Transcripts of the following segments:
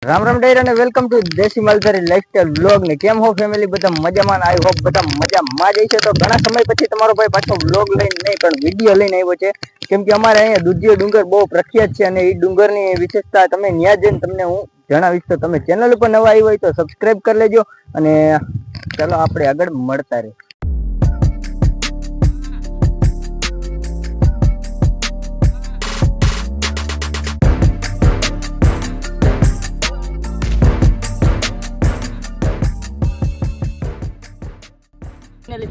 રામ રામ ડાયરા ને welcome to દેશી માલધારી lifestyle vlog ને કેમ હો ફેમિલી બધા મજામાં આઈ હોપ બધા મજામાં જ છે. તો ઘણા સમય પછી તમારો ભાઈ પાછો વ્લોગ લઈને નહીં પણ વિડીયો લઈને આવ્યો છે, કેમ કે અમારે અહીંયા દુધિયો ડુંગર બહુ પ્રખ્યાત છે અને એ ડુંગરની વિશેષતા તમે ન્યા જઈને તમને હું જણાવીશ. તો તમે ચેનલ ઉપર નવા આવી હોય તો સબસ્ક્રાઇબ કરી લેજો અને ચાલો આપણે આગળ મળતા રહીએ.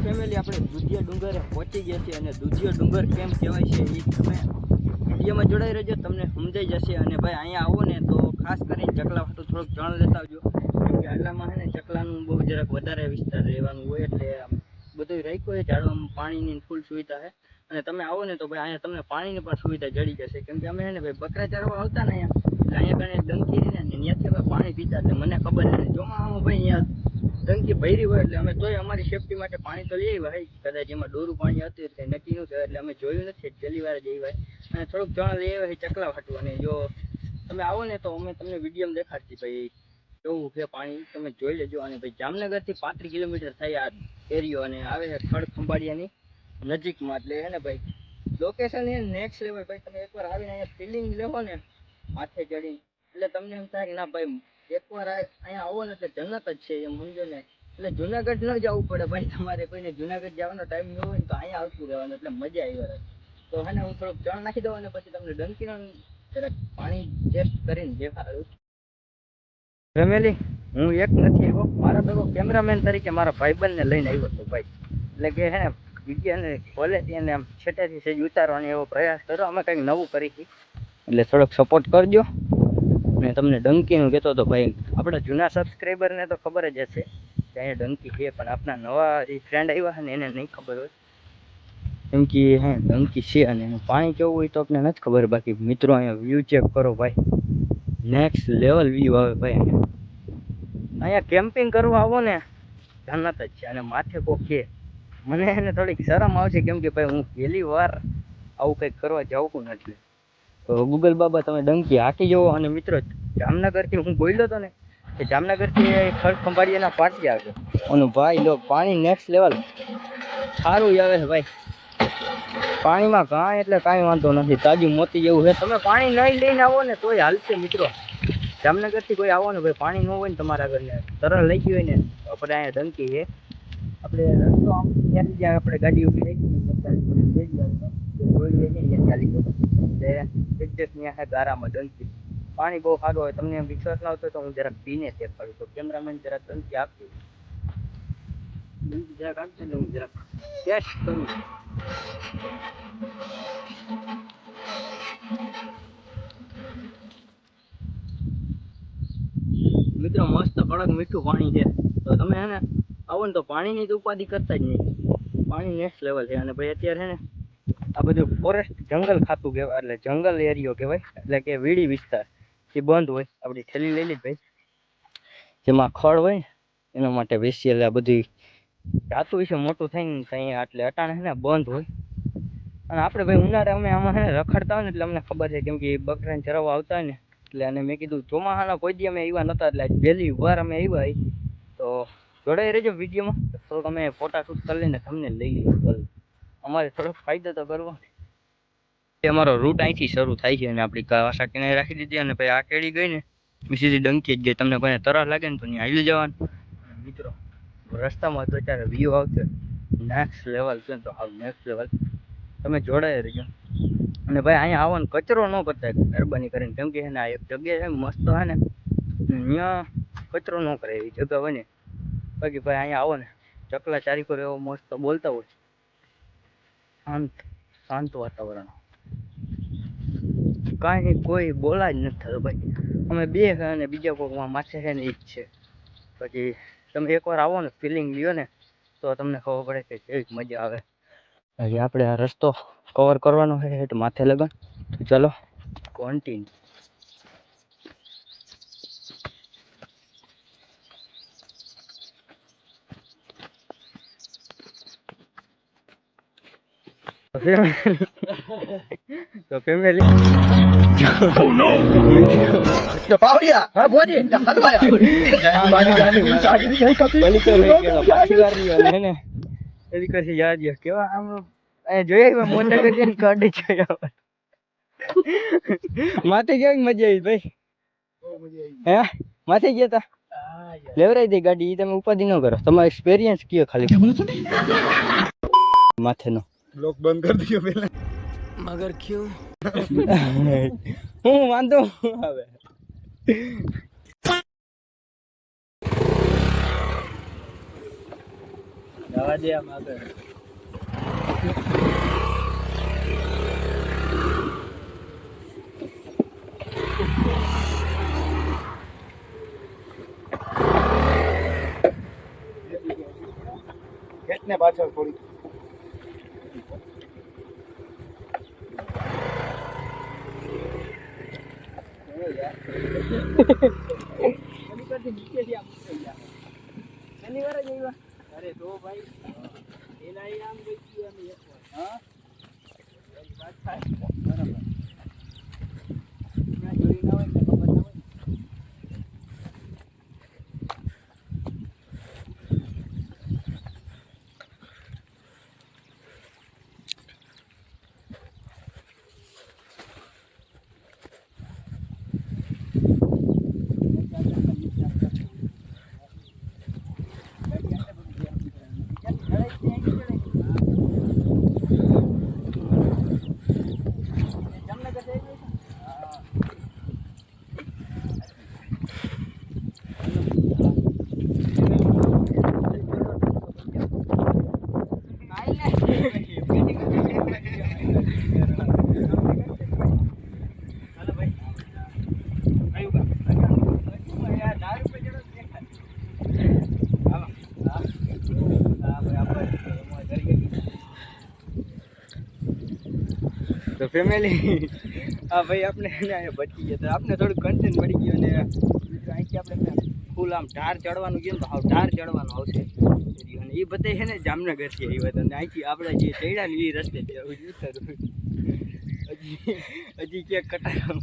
ફેમિલી આપણે દુધિયા ડુંગરે પહોંચી ગયા છીએ અને દુધિયો ડુંગર કેમ કહેવાય છે એ તમે વિડીયોમાં જોડાઈ રહેજો, તમને સમજાઈ જશે. અને ભાઈ અહીંયા આવો ને તો ખાસ કરીને ચકલા ફાટું થોડુંક જાણ લેતા આવજો, કેમ કે આટલામાં છે ને ચકલાનું બહુ જરાક વધારે વિસ્તાર રહેવાનું હોય એટલે બધું રાખ્યું હોય. ઝાડવામાં પાણીની ફૂલ સુવિધા છે અને તમે આવો ને તો ભાઈ અહીંયા તમને પાણીની પણ સુવિધા જડી જશે, કેમ કે અમે છે ને ભાઈ બકરા ચરવા આવતા ને અહીંયા કણે ડંકી ને ત્યાંથી અમે પાણી પીતા એટલે મને ખબર છે ચોમાસામાં ભાઈ અહીંયા ટંકી ભરી હોય એટલે અમે તોય અમારી સેફટી માટે પાણી તો લઈ આવ્યા. કદાચ એમાં ડોરું પાણી હતું એટલે નક્કી ન થયું એટલે અમે જોયું નથી, પહેલી વાર જ આવ્યા અને થોડુંક જણ લઈ આવ્યા ચકલા ફાટું. અને જો તમે આવો ને તો અમે તમને વિડીયોમાં દેખાડતી ભાઈ કેવું છે પાણી, તમે જોઈ લેજો. અને ભાઈ જામનગરથી 35 કિલોમીટર થાય આ એરિયો અને આવે છે ખડ ખંભાળિયાની નજીકમાં, એટલે છે ને ભાઈ લોકેશન એ નેક્સ્ટ લેવલ. ભાઈ તમે એકવાર આવીને અહીંયા ફિલિંગ લેવો ને માથે ચડીને એટલે તમને એમ થાય કે ના ભાઈ એકવાર અહીંયા આવો ને એટલે જન્નત જ છે એમ સમજો ને. એટલે જુનાગઢ ન જવું પડે ભાઈ, તમારે કોઈને જુનાગઢ જવાનો ટાઈમ ન હોય ને તો અહીંયા આવતું રહેવાનું એટલે મજા આવી રહે. તો હે ને હું થોડુંક ચણ નાખી દઉં અને પછી તમને ડંકીનો જરાક પાણી ટેસ્ટ કરીને દેખાડું. ફેમિલી હું એક નથી આવ્યો, મારા ભેગો કેમેરામેન તરીકે મારા ભાઈબંધને લઈને આવ્યો હતો ભાઈ. એટલે કે હે ને વિડીયોને ક્વોલિટી અને આમ છેટેથી સેજ ઉતારવાનો એવો પ્રયાસ કર્યો. અમે કંઈક નવું કરી એટલે થોડોક સપોર્ટ કરજો. અને તમને ડંકીનું કહેતો હતો ભાઈ, આપણા જૂના સબસ્ક્રાઈબરને તો ખબર જ હશે કે અહીંયા ડંકી છે, પણ આપણા નવા જે ફ્રેન્ડ આવ્યા છે ને એને નહીં ખબર હોય, કેમ કે હે ડંકી છે અને એનું પાણી કેવું હોય તો આપણે નથી ખબર. બાકી મિત્રો અહીંયા વ્યૂ ચેક કરો ભાઈ, નેક્સ્ટ લેવલ વ્યૂ આવે ભાઈ. અહીંયા કેમ્પિંગ કરવા આવો ને જન્નત જ છે. અને માથે કોક છે મને એને થોડીક શરમ આવશે, કેમ કે ભાઈ હું પહેલી વાર આવું કંઈક કરવા જાઉં નથી. તો ગૂગલ બાબા તમે ડંકી હાકી જવો. અને મિત્રો જામનગરથી હું બોલ્યો હતો ને કે જામનગરથી ખડ ખંભાળિયાના પાટી આવે અને ભાઈ લો પાણી નેક્સ્ટ લેવલ સારું આવે છે ભાઈ. પાણીમાં કાંઈ એટલે કાંઈ વાંધો નથી, તાજું મોતી જેવું છે. તમે પાણી નહીં લઈને આવો ને તોય હાલશે મિત્રો. જામનગરથી કોઈ આવો ને ભાઈ પાણી ન હોય ને તમારા ઘરને તરલ લઈ ગયું હોય ને આપણે અહીંયા ડંકી છે. આપણે રસ્તો આમ ત્યાંથી જ્યાં આપણે ગાડી ઉભી રહી એટલે ગારામાં ડંકી પાણી બહુ સારું હોય. તમને એમ વિશ્વાસ ના આવતો તો હું જરાક પીને દેખાડું. તો કેમેરામેન જરાક ડંકી આપી જરાક આપશે ને હું જરાક ટેસ્ટ કરું. મિત્રો મસ્ત કડક મીઠું પાણી છે. તો તમે હે ને આવો ને તો પાણીની તો ઉપાધિ કરતા જ નહીં, પાણી નેક્સ્ટ લેવલ છે. અને ભાઈ અત્યારે છે ને આ બધું ફોરેસ્ટ જંગલ ખાતું કહેવાય, એટલે જંગલ એરિયો કહેવાય, એટલે કે વીડી વિસ્તાર એ બંધ હોય. આપણી થેલી લઈ લીધી ભાઈ, જેમાં ખડ હોય એના માટે બેસી એટલે આ બધી જાતું વિશે મોટું થઈને અહીંયા એટલે અટાણે છે ને બંધ હોય. અને આપણે ભાઈ ઉનાળે અમે આમાં છે ને રખડતા હોય ને એટલે અમને ખબર છે, કેમ કે બકરાને ચરવા આવતા હોય ને એટલે. અને મેં કીધું ચોમાસાના કોઈ દી અમે આવ્યા નહોતા એટલે પહેલી વાર અમે આવ્યા. તો જોડાઈ રહેજો વિડીયોમાં, તો તમે ફોટા શૂટ કરી લઈને તમને લઈ લઈએ. અમારે થોડોક ફાયદો તો કરવો. એ અમારો રૂટ અહીંથી શરૂ થાય છે અને આપણી કાવાસા કિનારે રાખી દીધી. અને ભાઈ આ કેળી ગઈ ને સીધી ડંકી જ ગઈ. તમને કોઈને તરસ લાગે ને તો ત્યાં આવી જવાનું. મિત્રો રસ્તામાં તો અત્યારે વ્યૂ આવશે નેક્સ્ટ લેવલ છે, તો હાવ નેક્સ્ટ લેવલ. તમે જોડાઈ રહેજો. અને ભાઈ અહીંયા આવવાનો કચરો ન કરતા મહેરબાની કરીને, કેમ કે એને આ એક જગ્યા છે મસ્ત હે ને ત્યાં કચરો ન કરે એવી જગ્યા હોય ને. બાકી ભાઈ અહીંયા આવો ને ચકલા ચારીકો એવો મસ્ત બોલતા હોય, શાંત શાંત વાતાવરણ, કાંઈ કોઈ બોલા જ નથી થતો ભાઈ. અમે બે અને બીજા કોઈકમાં માથે છે ને એ જ છે. પછી તમે એકવાર આવો ને ફિલિંગ લ્યો ને તો તમને ખબર પડે કે કેવી મજા આવે. હજી આપણે આ રસ્તો કવર કરવાનો છે એટલે માથે લગન. તો ચલો કોન્ટિન્યુ. તો ફેમિલી કેવા આમ જોયા મોટા કરી કાઢી છે માથે કેવી મજા આવી ભાઈ હે માથે ગયા તા લેવરાઈ દે ગાડી ઈ તમે ઉપાધિ ન કરો તમારો એક્સપિરિયન્સ કયો ખાલી માથેનો લોક બંધ કરી દો પેલા મગર ક્યું હું વાંધો હવે જવા દે આમ આગળ ને પાછળ થોડી અરે તો ભાઈ એના આમ ગઈ અમે હા વાત થાય બરાબર જોઈ ના હોય ખબર ના હોય તો ફેમિલી હા ભાઈ આપણે ભટકી ગયા તો આપણે થોડું કન્ટેન્ટ મળી ગયું અને અહીંથી આપણે ફૂલ આમ ઢાર ચડવાનું ગયું તો ઢાર ચડવાનું આવશે અને એ બધે છે ને જામનગરથી આવ્યા હતા અને અહીંથી આપણે જે ચડ્યા ને એ રસ્તે હજી ક્યાંક કટાયું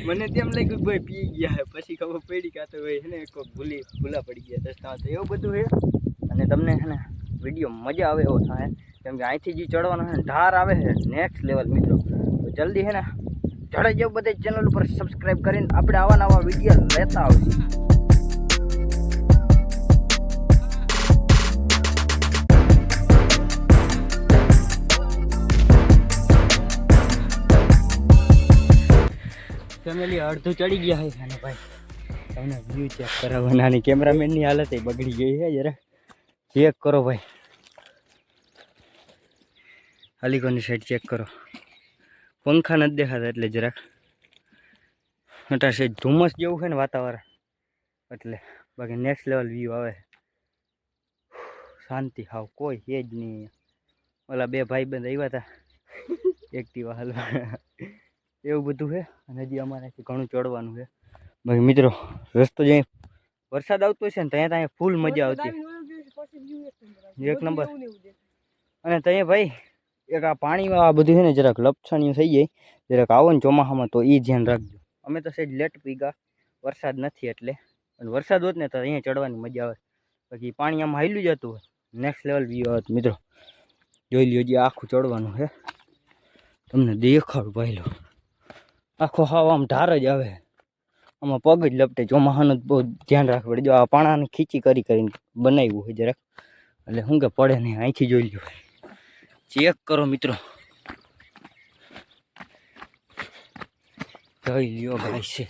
મને તેમ લાગ્યું કે ભાઈ પી ગયા પછી ખબર પડી કાં તો ભાઈ છે ને કોઈ ભૂલા પડી ગયા રસ્તા તો એવું બધું છે અને તમને છે ને વિડીયો મજા આવે એવો થાય કેમ કે અહીંથી જે ચડવાનો છે ને ઢાર આવે છે નેક્સ્ટ લેવલ મિત્રો તો જલ્દી છે ને ચડાઈ જાવ બધા ચેનલ ઉપર સબસ્ક્રાઈબ કરીને આપણે આવા નવા વિડીયો લેતા આવશું ફેમિલી અડધું ચડી ગયા છે અને ભાઈ તમને વ્યૂ ચેક કરાવવાના અને કેમેરામેનની હાલત બગડી ગઈ છે જરા ચેક કરો ભાઈ અલીગોની સાઈડ ચેક કરો પંખા નથી દેખાતા એટલે જરાક અટાશે ધુમ્મસ જેવું છે ને વાતાવરણ એટલે બાકી નેક્સ્ટ લેવલ વ્યૂ આવે શાંતિ હાવ કોઈ છે જ નહીં ઓલા બે ભાઈબંધ આવ્યા હતા એક્ટિવા હાલવા એવું બધું છે અને હજી અમારાથી ઘણું ચડવાનું છે બાકી મિત્રો રસ્તો જે વરસાદ આવતો હશે ને ત્યાં ફૂલ મજા આવતી એક નંબર અને ત્યાં ભાઈ એક આ પાણીમાં આ બધું છે ને જરાક લપસણીયું થઈ જાય જરાક આવો ને ચોમાસામાં તો એ ધ્યાન રાખજો અમે તો સહેજ લેટ પીગા વરસાદ નથી એટલે અને વરસાદ હોત ને તો અહીંયા ચડવાની મજા આવે બાકી પાણી આમાં હાલ્યું જતું હોય નેક્સ્ટ લેવલ વ્યૂ આવત મિત્રો જોઈ લ્યો હજી આખું ચડવાનું છે તમને દેખાડું ભાઈ લો આખો હાવ આમ ઢાર જ આવે આમાં પગ જ લપટે ચોમાસાનું બહુ ધ્યાન રાખવું પડે જો આ પાણાને ખીચી કરીને બનાવ્યું હોય જરાક એટલે શું કે પડે નહીં અહીંથી જોઈ લ્યો ચેક કરો મિત્રો જોઈ લ્યો ભાઈ છે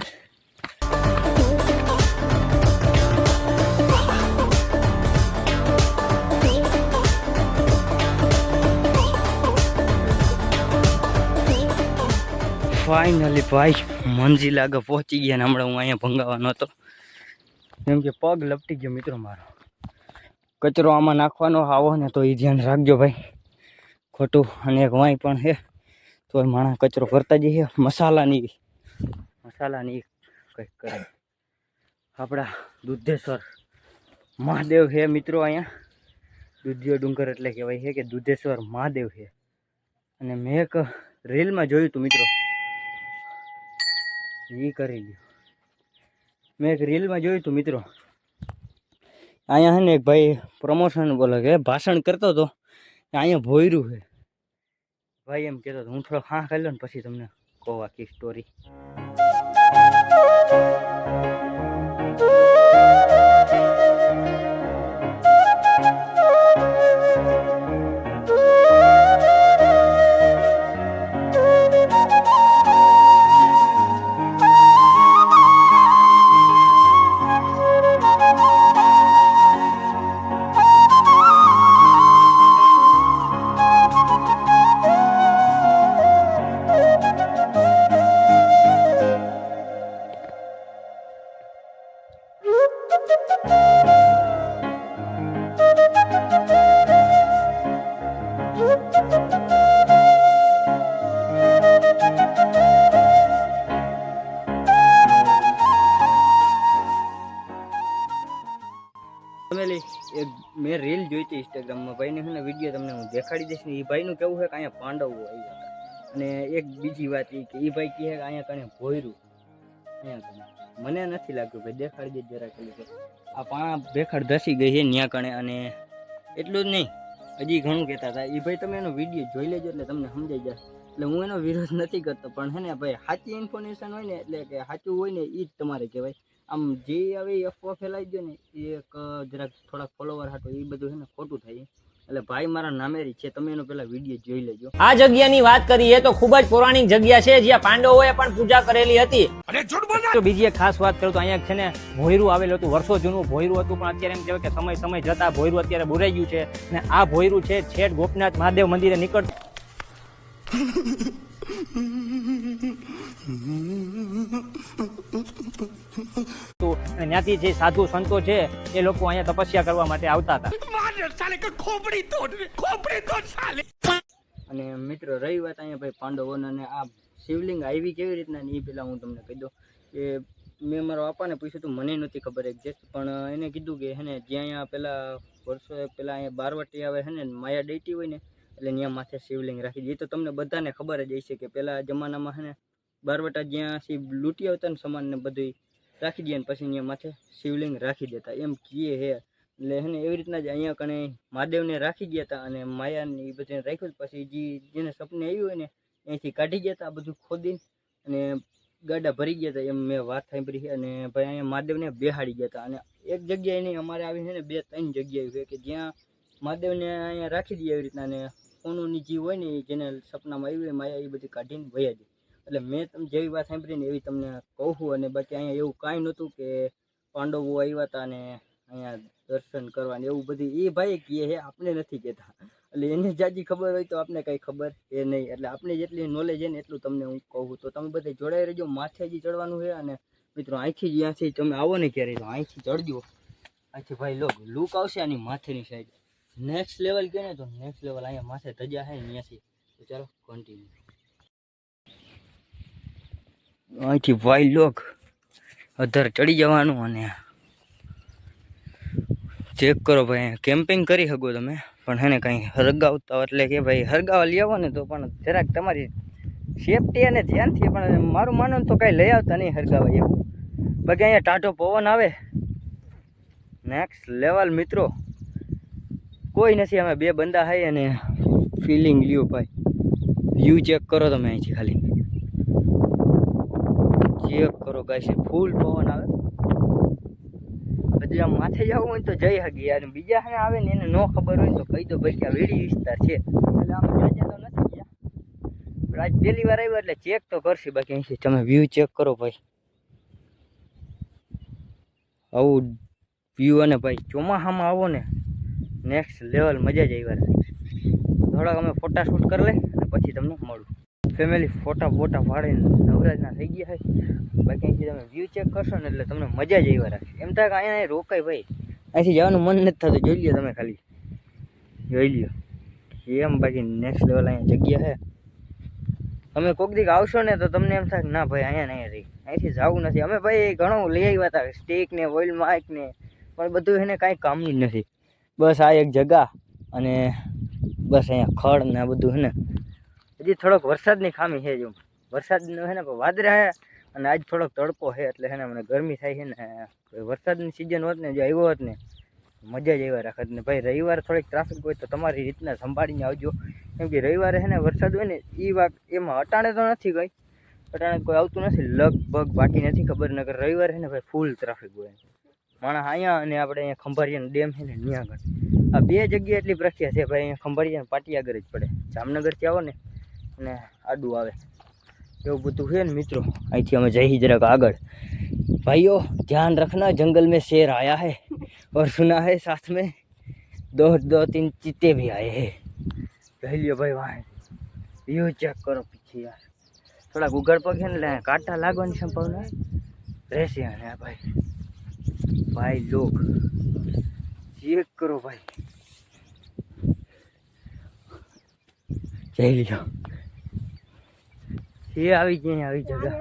ફાઇનલી ભાઈ મંજિલ આગળ પહોંચી ગયા ને હમણાં હું અહીંયા ભંગાવાનો હતો કેમ કે પગ લપટી ગયો મિત્રો મારો કચરો આમાં નાખવાનો આવો ને તો એ ધ્યાન રાખજો ભાઈ ખોટું અને એક વાંય પણ છે તો માણસ કચરો કરતા જઈએ મસાલાની કંઈક કરે આપણા દુધેશ્વર મહાદેવ છે મિત્રો અહીંયા દૂધિયો ડુંગર એટલે કહેવાય છે કે દુધેશ્વર મહાદેવ છે અને મેં એક રીલમાં જોયું હતું મિત્રો, એ કરી લ્યો. મેં એક રીલમાં જોયું હતું મિત્રો, અહીંયા છે ને એક ભાઈ પ્રમોશન બોલે કે ભાષણ કરતો હતો, અહીંયા ભોયરું છે ભાઈ, એમ કહેતો હતો. હું થોડો હા ખાઈ લો ને પછી તમને કહું આખી સ્ટોરી. એક મેં રીલ જોઈ હતી ઇન્સ્ટાગ્રામમાં, ભાઈને છે ને વિડીયો તમને હું દેખાડી દઈશ ને. એ ભાઈનું કેવું છે કે અહીંયા પાંડવો આવ્યા હતા. અને એક બીજી વાત એ કે એ ભાઈ કહે કે અહીંયા કણે ભોયરું, અહીંયા કણે મને નથી લાગ્યું ભાઈ, દેખાડી દે જરા કરી. આ પાણા ભેખડ ધસી ગઈ છે ન્યા કણે. અને એટલું જ નહીં, હજી ઘણું કહેતા હતા એ ભાઈ. તમે એનો વિડીયો જોઈ લેજો એટલે તમને સમજાઈ જશે. એટલે હું એનો વિરોધ નથી કરતો, પણ છે ને ભાઈ સાચી ઇન્ફોર્મેશન હોય ને, એટલે કે સાચું હોય ને એ જ તમારે કહેવાય. આમ જે હવે અફવા ફેલાઈ ગયો ને એક જરાક થોડાક ફોલોવર હાટો એ બધું છે ને ખોટું થાય. એટલે ભાઈ મારા નામેરી છે, તમે એનો પેલા વિડીયો જોઈ લેજો. આ જગ્યાની વાત કરીએ તો ખૂબ જ પૌરાણિક જગ્યા છે, જ્યાં પાંડવોએ પણ પૂજા કરેલી હતી. તો બીજી એક ખાસ વાત કરું તો અહીંયા છે ને ભોયરું આવેલું હતું, વર્ષો જૂનું ભોયરું હતું. પણ અત્યારે એમ કહેવાય કે સમય જતા ભોયરું અત્યારે બુરાઈ ગયું છે. અને આ ભોયરું છે છેટ ગોપનાથ મહાદેવ મંદિરે નીકળતું. ત્યાંથી જે સાધુ સંતો છે એ લોકો અહીંયા તપસ્યા કરવા માટે આવતા હતા. અને મિત્રો રહી વાત અહીંયા ભાઈ પાંડવોના, અને આ શિવલિંગ આવી કેવી રીતના એ પેલા હું તમને કહી દઉં કે મેં મારા બાપાને પૂછ્યું હતું, મને નહોતી ખબર એક્ઝેક્ટ, પણ એને કીધું કે હે ને જ્યાં અહીંયા પેલા વર્ષો પેલા અહીંયા બારવટી આવે છે ને માયા ડેટી હોય ને, એટલે ત્યાં માથે શિવલિંગ રાખી દે. એ તો તમને બધાને ખબર જ હશે કે પેલા જમાનામાં છે ને બારવટા જ્યાં શિવ લૂંટી આવતા ને સમાન ને બધું રાખી દે ને પછી અહીંયા માથે શિવલિંગ રાખી દેતા એમ કીએ હે. એટલે હે ને એવી રીતના જ અહીંયા કણે મહાદેવને રાખી ગયા હતા અને માયાને એ બધાને રાખ્યું. પછી જેને સપને આવ્યું હોય ને અહીંથી કાઢી ગયા હતા, આ બધું ખોદીને અને ગાડા ભરી ગયા હતા, એમ મેં વાત સાંભળી છે. અને ભાઈ અહીંયા મહાદેવને બેહાડી ગયા હતા. અને એક જગ્યાએ નહીં, અમારે આવી છે ને 2-3 જગ્યાએ છે કે જ્યાં મહાદેવને અહીંયા રાખી દઈએ એવી રીતના. અને સોનુની જીવ હોય ને જેને સપનામાં આવ્યું હોય માયા, એ બધી કાઢીને વયા જાય. એટલે મેં તમે જેવી વાત સાંભળીને એવી તમને કહું. અને બાકી અહીંયા એવું કાંઈ નહોતું કે પાંડવો આવ્યા હતા અને અહીંયા દર્શન કરવાનું એવું બધું એ ભાઈ કહે છે, આપણે નથી કહેતા. એટલે એને જાજી ખબર હોય તો આપણે કાંઈ ખબર એ નહીં. એટલે આપણે જેટલી નોલેજ છે ને એટલું તમને હું કહું. તો તમે બધા જોડાઈ રહેજો. માથે જ ચડવાનું છે. અને મિત્રો અહીંથી જ્યાંથી તમે આવો ને ક્યારે તો અહીંથી ચડજો. અહીંથી ભાઈ લુક આવશે આની માથેની સાઈડ. નેક્સ્ટ લેવલ કહે ને તો નેક્સ્ટ લેવલ અહીંયા માથે ધજા છે ત્યાંથી. તો ચાલો કન્ટિન્યુ. અહીંથી ભાઈ લોક અધર ચડી જવાનું અને ચેક કરો ભાઈ. કેમ્પિંગ કરી શકો તમે, પણ હે ને કંઈ હરગાવતા એટલે કે ભાઈ હરગાવા લઈ આવો ને તો પણ જરાક તમારી સેફટી અને ધ્યાનથી. પણ મારું માનવું તો કાંઈ લઈ આવતા નહીં હરગાવા એવું. બાકી અહીંયા ટાઢો પવન આવે નેક્સ્ટ લેવલ મિત્રો. કોઈ નથી, અમે 2 બંદા hay અને ફિલિંગ લ્યો ભાઈ. વ્યૂ ચેક કરો તમે અહીંથી, ખાલી ચેક કરો ગાઈસ, ફૂલ પવન આવે. પછી આમ માથે જવું હોય તો જઈ હકી યાર. બીજા હે આવે ને એને ન ખબર હોય તો કહી દો ભાઈ કે આ વેડી વિસ્તાર છે. એટલે આમ જાજે તો નથી ગયા, પણ આજ પહેલી વાર આવ્યો એટલે ચેક તો કરશે. બાકી અહીંથી તમે વ્યૂ ચેક કરો ભાઈ, આવું વ્યૂ. અને ભાઈ ચોમાસામાં આવો ને નેક્સ્ટ લેવલ મજા જ આવી. થોડાક અમે ફોટા શૂટ કરી લઈ અને પછી તમને મળું. ફેમિલી ફોટા પાડીને નવરાજના થઈ ગયા છે. બાકી અહીંથી તમે વ્યૂ ચેક કરશો ને એટલે તમને મજા જ આવી રાખશે. એમ થાય કે અહીંયા રોકાય ભાઈ, અહીંથી જવાનું મન નથી થતું. જોઈ લ્યો તમે, ખાલી જોઈ લ્યો એમ. બાકી નેક્સ્ટ લેવલ અહીંયા જગ્યા છે. તમે કોઈક દીક આવશો ને તો તમને એમ થાય ના ભાઈ અહીંયા નહીં રહી, અહીંથી જવું નથી. અમે ભાઈ ઘણું લઈ આવ્યા હતા, સ્ટીક ને ઓઇલ માઇક ને, પણ બધું એને કાંઈ કામનું જ નથી. બસ આ એક જગા અને બસ અહીંયા ખડ ને આ બધું હે ને હજી થોડોક વરસાદની ખામી છે જો વરસાદનો છે ને વાદળા છે અને આજ થોડોક તડકો છે એટલે છે ને મને ગરમી થાય છે ને વરસાદની સિઝન હોત ને જો આવ્યો હોત ને મજા જ આવ્યા રાખત ને ભાઈ રવિવારે થોડીક ટ્રાફિક હોય તો તમારી રીતના સંભાળીને આવજો કેમ કે રવિવારે છે ને વરસાદ હોય ને એ વાત એમાં અટાણે તો નથી ગઈ અટાણે કોઈ આવતું નથી લગભગ બાકી નથી ખબર નગર રવિવારે છે ને ભાઈ ફૂલ ટ્રાફિક હોય માણસ અહીંયા અને આપણે અહીંયા ખંભાળિયાનો ડેમ છે ને ત્યાં આગળ આ બે જગ્યાએ એટલી પ્રખ્યાત છે ભાઈ અહીંયા ખંભાળિયા પાટી આગળ જ પડે જામનગરથી આવો ને અને આડું આવે એવું બધું છે ને મિત્રો અહીંથી અમે જઈ જરાક આગળ भाइयों ध्यान रखना जंगल में शेर आया है और सुना है साथ में दो तीन चीते भी आए हैं कह लियो भाई वहाँ व्यू चेक करो पीछे यार थोड़ा गूगल पर है ना कांटा लागવાની संभावना રહેશે અને भाई लोग चेक करो भाई जय लियो ये આવી जगह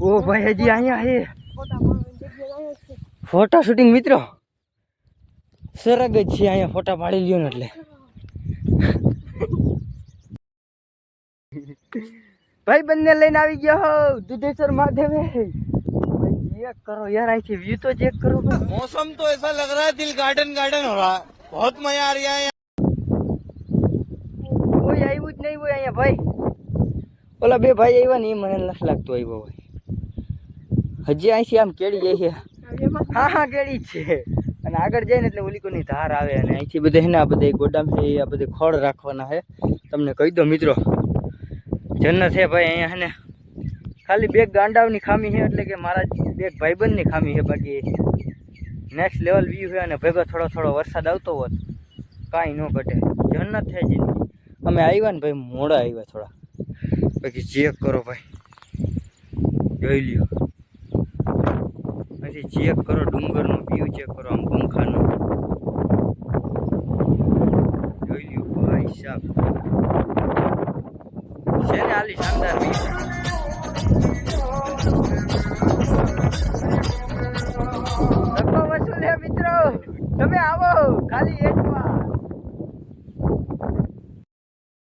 ओ भाई हजी અહીંયા है फोटा शूटिंग मित्रों सरग જ છે અહીંયા ફોટા પાડી લ્યો ને એટલે ભાઈ બંને લઈને આવી ગયા હો દુધેશ્वर महादेव चेक करो यार ऐसे व्यू तो चेक करो मौसम तो ऐसा लग रहा है दिल गार्डन गार्डन हो रहा है बहुत मजा आ रहा है કોઈ આવ્યું જ નહીં હોય અહીંયા ભાઈ ઓલા બે ભાઈ આવ્યા ને એ મને નથી લાગતું આવ્યો હોય હજી અહીંથી આમ કેળી જાય છે હા કેળી જ છે અને આગળ જાય ને એટલે ઓલી કોની ધાર આવે અને અહીંથી બધે છે ને આ બધા ગોડામ છે આ બધે ખોળ રાખવાના છે તમને કહી દો મિત્રો જન્નત છે ભાઈ અહીંયા છે ને ખાલી બે ગાંડાવની ખામી છે એટલે કે મારા બે ભાઈબંધની ખામી છે બાકી નેક્સ્ટ લેવલ વ્યૂ છે અને ભેગો થોડો થોડો વરસાદ આવતો હોત કાંઈ ન ઘટે જન્નત છે જિંદગી અમે આવ્યા ને ભાઈ મોડા આવ્યા થોડા બાકી ચેક કરો ભાઈ જોઈ લ્યો પછી ચેક કરો ડુંગરનો વ્યૂ ચેક કરો આમ પંખાનો જોઈ લ્યો ભાઈ સાહેબ છે ને આલી શાનદાર વ્યૂ ધક્કો વસૂલ હે મિત્રો તમે આવો ખાલી એકવાર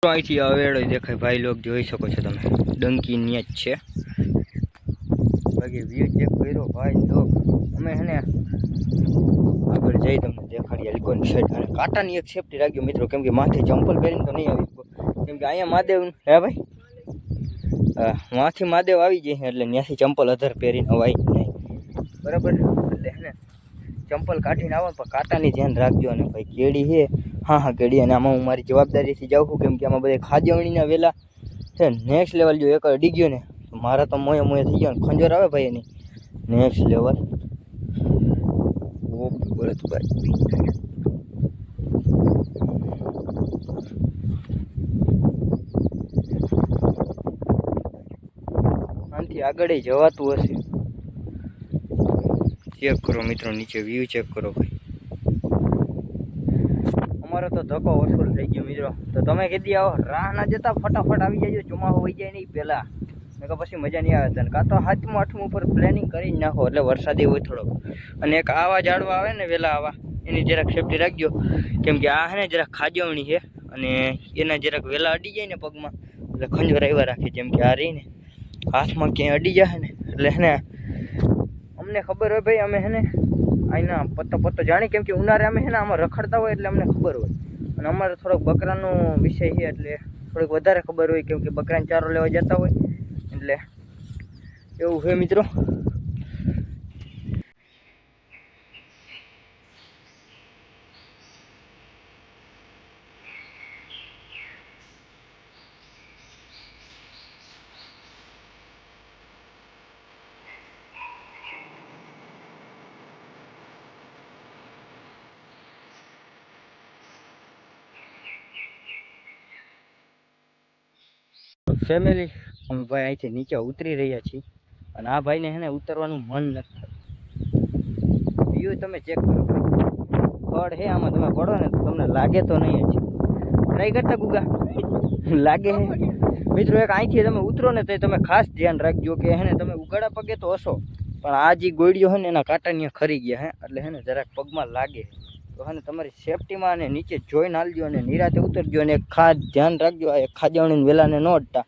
અહીંથી અવેડો દેખાય ભાઈ લોક જોઈ શકો છો તમે ડંકી ન્યા જ છે બાકી વ્યૂ ચેક કર્યો ભાઈ લોક અમે હે ને આગળ જઈ તમને દેખાડીએ અલકોની સાઈડ અને કાંટાની એક સેફટી રાખજો મિત્રો કેમ કે માથે ચંપલ પહેરીને તો નહીં આવી કેમ કે અહીંયા મહાદેવ હે ભાઈ હા માથી મહાદેવ આવી જાય એટલે ત્યાંથી ચંપલ અધર પહેરીને અવાય નહીં બરાબર એટલે હે ને ચંપલ કાઢીને આવો પણ કાંટાની ધ્યાન રાખજો અને ભાઈ કેડી છે હા કેડી અને આમાં હું મારી જવાબદારીથી જાઉં છું કેમ કે આમાં બધા ખાજવણીના વેલા છે નેક્સ્ટ લેવલ જો એક અડી ગયો ને તો મારા તો મોએ થઈ ગયો ને ખંજર આવે ભાઈ એની નેક્સ્ટ લેવલ ઓ બોલે તું ભાઈ આનાથી આગળ જવાતું હશે ચેક કરો મિત્રો નીચે વ્યૂ ચેક કરો ભાઈ અમારો તો ધક્કો વસૂલ થઈ ગયો મિત્રો તો તમે કીધી આવો રાહ ના જતા ફટાફટ આવી જાય ચોમાસું હોય જાય નહીં પહેલાં કે પછી મજા નહીં આવે તને કાં તો 7મું 8મું ઉપર પ્લાનિંગ કરી જ નાખો એટલે વરસાદી હોય થોડોક અને એક આવા ઝાડવા આવે ને વહેલા આવા એની જરાક સેફટી રાખજો કેમ કે આ છે ને જરાક ખાજવણી છે અને એના જરાક વહેલા અડી જાય ને પગમાં એટલે ખંજોર આવ્યા રાખે જેમ કે આ રહીને હાથમાં ક્યાંય અડી જાય ને એટલે હે ને અમને ખબર હોય ભાઈ અમે હે ને અહીંના પત્તો જાણી કેમ કે ઉનાળે અમે હે ને આમાં રખડતા હોય એટલે અમને ખબર હોય અને અમારે થોડોક બકરાનો વિષય છે એટલે થોડીક વધારે ખબર હોય કેમ કે બકરાને ચારો લેવા જતા હોય એટલે એવું છે મિત્રો ફેમિલી અમે ભાઈ અહીંથી નીચે ઉતરી રહ્યા છીએ અને આ ભાઈને છે ને ઉતરવાનું મન નથી વ્યૂ તમે ચેક કરો ખડ હે આમાં તમે પડો ને તો તમને લાગે તો નહીં જ ટ્રાય કરતા ગુગા લાગે હે મિત્રો એક અહીંથી તમે ઉતરો ને તો તમે ખાસ ધ્યાન રાખજો કે હે ને તમે ઉગાડા પગે તો હશો પણ આ જે ગોળીઓ છે ને એના કાંટા ખરી ગયા હે એટલે હે ને જરાક પગમાં લાગે તો હા તમારી સેફટીમાં અને નીચે જોઈને હાલજો અને નિરાતે ઉતરજો અને ખાસ ધ્યાન રાખજો આ ખાજાવણીને વેલાને ન અડતા.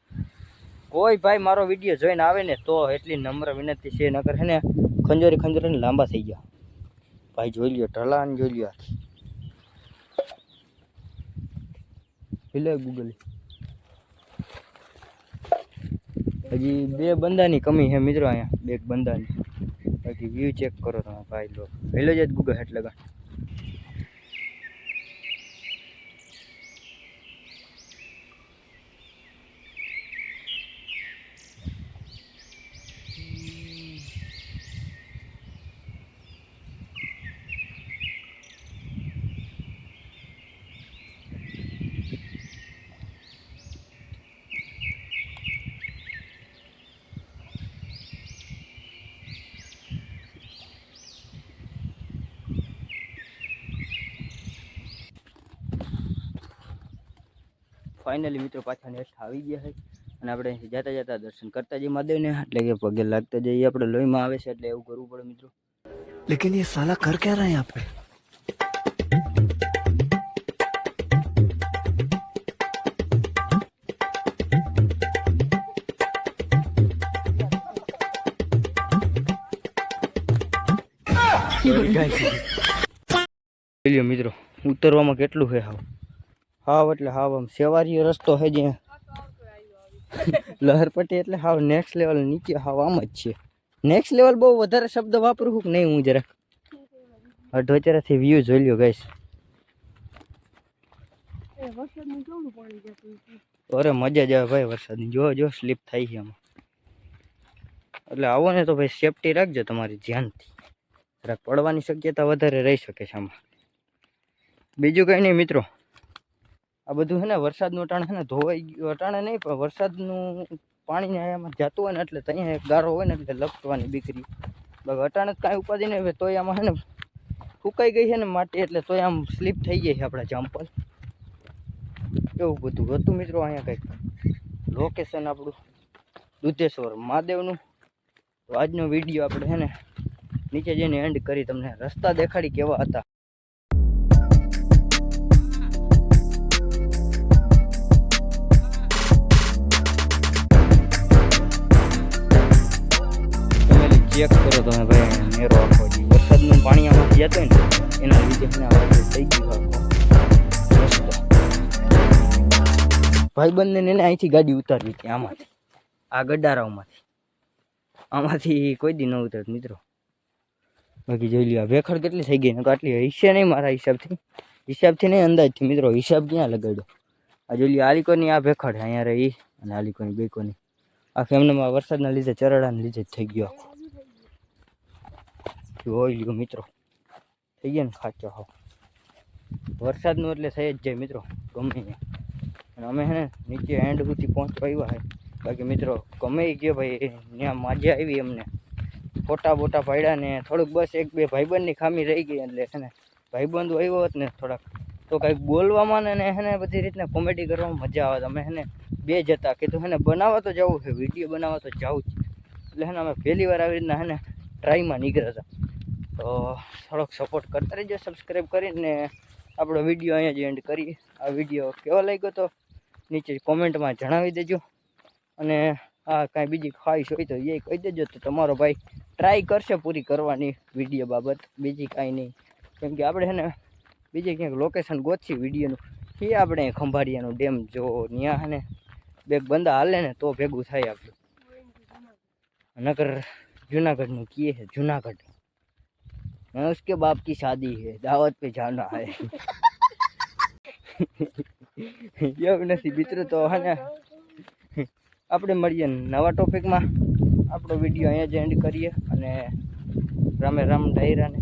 કોઈ ભાઈ મારો વિડીયો જોઈને આવે ને તો એટલી નમ્ર વિનંતી છે, નકર હે ને ખંજોરી લાંબા થઈ ગયા. ભાઈ જોઈ લ્યો ઢલાન જોઈ લ્યો ગૂગલ. હજી 2 બંદાની કમી છે મિત્રો, અહીંયા 2 બંદાની. બાકી વ્યૂ ચેક કરો તમે ભાઈ લો પહેલો જ ગૂગલ હેઠ લગા. ફાઇનલી મિત્રો પાછા નેક્સ્ટ આવી ગયા છે અને આપણે જતા જતા દર્શન કરતા જઈએ મહાદેવને, એટલે કે પગે લાગતા જઈએ. આપણે લોહીમાં આવે છે એટલે એવું કરવું પડે મિત્રો. लेकिन ये साला कर क्या रहा है यहाँ पे? મિત્રો ઉતરવામાં કેટલું છે હાવ એટલે હાવ આમ સેવારીયો રસ્તો છે જ્યાં લહરપટ્ટી એટલે હાવ નેક્સ્ટ લેવલ નીચે હાવ આમ જ છે. નેક્સ્ટ લેવલ બહુ વધારે શબ્દ વાપરું કે નહીં હું જરાક અઢોચરાથી વ્યૂ જોઈ લ્યો ગાઈસ. અરે મજા જ આવે ભાઈ વરસાદની. જો સ્લીપ થાય છે આમાં. એટલે આવો ને તો ભાઈ સેફટી રાખજો તમારી ધ્યાનથી, જરાક પડવાની શક્યતા વધારે રહી શકે છે આમાં. બીજું કંઈ નહીં મિત્રો, આ બધું છે ને વરસાદનું અટાણે છે ને ધોવાઈ ગયું. અટાણે નહીં પણ વરસાદનું પાણીને આમાં જતું હોય ને એટલે ત્યાં એક ગારો હોય ને એટલે લપટવાની બીકરી. બાકી અટાણે જ કાંઈ ઉપાધિ નહીં હોય તોય આમાં છે ને ફૂંકાઈ ગઈ છે ને માટી, એટલે તોય આમ સ્લીપ થઈ ગઈ છે આપણા ચંપલ. એવું બધું હતું મિત્રો. અહીંયા કંઈક લોકેશન આપણું દુધેશ્વર મહાદેવનું. તો આજનો વિડીયો આપણે છે ને નીચે જઈને એન્ડ કરી તમને રસ્તા દેખાડી કેવા હતા. ચેક કરો તમે ભાઈ મેરો આખો વરસાદનું પાણી આમાંથી જતો હોય ને એના લીધે થઈ ગયું રસ્તો. ભાઈબંધને એને અહીંથી ગાડી ઉતારવી હતી આમાંથી, આ ગડારાઓમાંથી કોઈ દી ન ઉતરત મિત્રો. બાકી જોઈ લ્યો ભેખડ કેટલી થઈ ગઈ ને તો આટલી હિસ્સે નહીં મારા હિસાબથી નહીં અંદાજથી મિત્રો. હિસાબ ક્યાં લગાડ્યો? આ જોઈ લ્યો આલિકોની આ ભેખડ અહીંયા રહી અને આલિકોની બેકોની આખી એમને વરસાદના લીધે ચરડાના લીધે જ થઈ ગયો આખું. જોઈ લ્યો મિત્રો થઈ ગયા ને ખાચો હાવ વરસાદનું એટલે થઈ જ જાય મિત્રો ગમે ને. અને અમે હે ને નીચે એન્ડ સુધી પહોંચવા આવ્યા છે. બાકી મિત્રો ગમે ગયો ભાઈ ત્યાં માજે આવી અમને ફોટા બોટા પાડ્યા ને થોડુંક બસ 1-2 ભાઈબંધની ખામી રહી ગઈ. એટલે છે ને ભાઈબંધ આવ્યો હોત ને થોડાક તો કંઈક બોલવામાં ને હે ને બધી રીતના કોમેડી કરવામાં મજા આવે. અમે હે ને 2 જતા કીધું હે ને બનાવવા તો જવું છે, વિડીયો બનાવવા તો જવું જ. એટલે હે ને અમે પહેલી વાર આવી રીતના હે ને ટ્રાયમાં નીકળ્યા હતા. તો થોડોક સપોર્ટ કરતા રહેજો સબસ્ક્રાઈબ કરીને. આપણો વિડીયો અહીંયા જ એન્ડ કરીએ. આ વિડીયો કેવો લાગ્યો તો નીચે કોમેન્ટમાં જણાવી દેજો. અને આ કાંઈ બીજી ખ્વાહિશ હોય તો એ કહી દેજો તો તમારો ભાઈ ટ્રાય કરશે પૂરી કરવાની વિડીયો બાબત. બીજી કાંઈ નહીં, કેમ કે આપણે છે ને બીજે ક્યાંક લોકેશન ગોતશી વિડીયોનું. એ આપણે ખંભાળિયાનું ડેમ જો ત્યાં છે ને 2 બંદા હાલે ને તો ભેગું થાય આપણું. નકર जूनागढ़ किए है जूनागढ़ मैं उसके बाप की शादी है दावत पे जाना है એવું નથી મિત્રો. તો હે ને આપણે મળીએ નવા ટોપિકમાં. આપણો વિડીયો અહીંયા જ એન્ડ કરીએ અને રામે રામ ડાયરાને